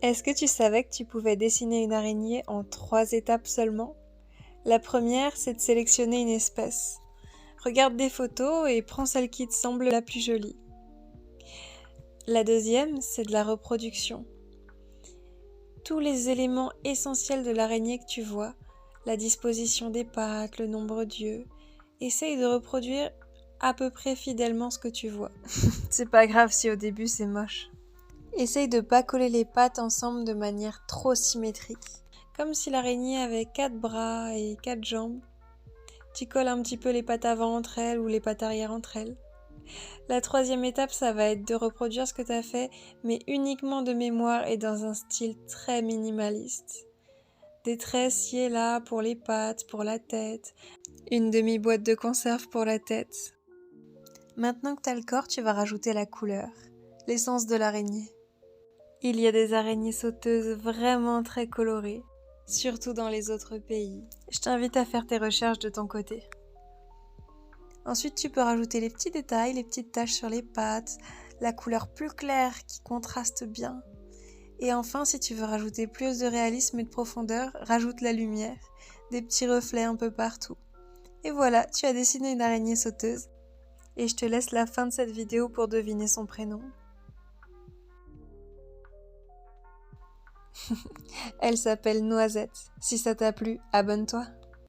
Est-ce que tu savais que tu pouvais dessiner une araignée en 3 étapes seulement? La première, c'est de sélectionner une espèce. Regarde des photos et prends celle qui te semble la plus jolie. La deuxième, c'est de la reproduction. Tous les éléments essentiels de l'araignée que tu vois, la disposition des pattes, le nombre d'yeux, essaye de reproduire à peu près fidèlement ce que tu vois. C'est pas grave si au début c'est moche. Essaye de pas coller les pattes ensemble de manière trop symétrique. Comme si l'araignée avait 4 bras et 4 jambes. Tu colles un petit peu les pattes avant entre elles ou les pattes arrière entre elles. La troisième étape, ça va être de reproduire ce que tu as fait, mais uniquement de mémoire et dans un style très minimaliste. Des traits ci et là pour les pattes, pour la tête, une demi-boîte de conserve pour la tête. Maintenant que tu as le corps, tu vas rajouter la couleur, l'essence de l'araignée. Il y a des araignées sauteuses vraiment très colorées, surtout dans les autres pays. Je t'invite à faire tes recherches de ton côté. Ensuite, tu peux rajouter les petits détails, les petites taches sur les pattes, la couleur plus claire qui contraste bien. Et enfin, si tu veux rajouter plus de réalisme et de profondeur, rajoute la lumière, des petits reflets un peu partout. Et voilà, tu as dessiné une araignée sauteuse. Et je te laisse la fin de cette vidéo pour deviner son prénom. Elle s'appelle Noisette. Si ça t'a plu, abonne-toi.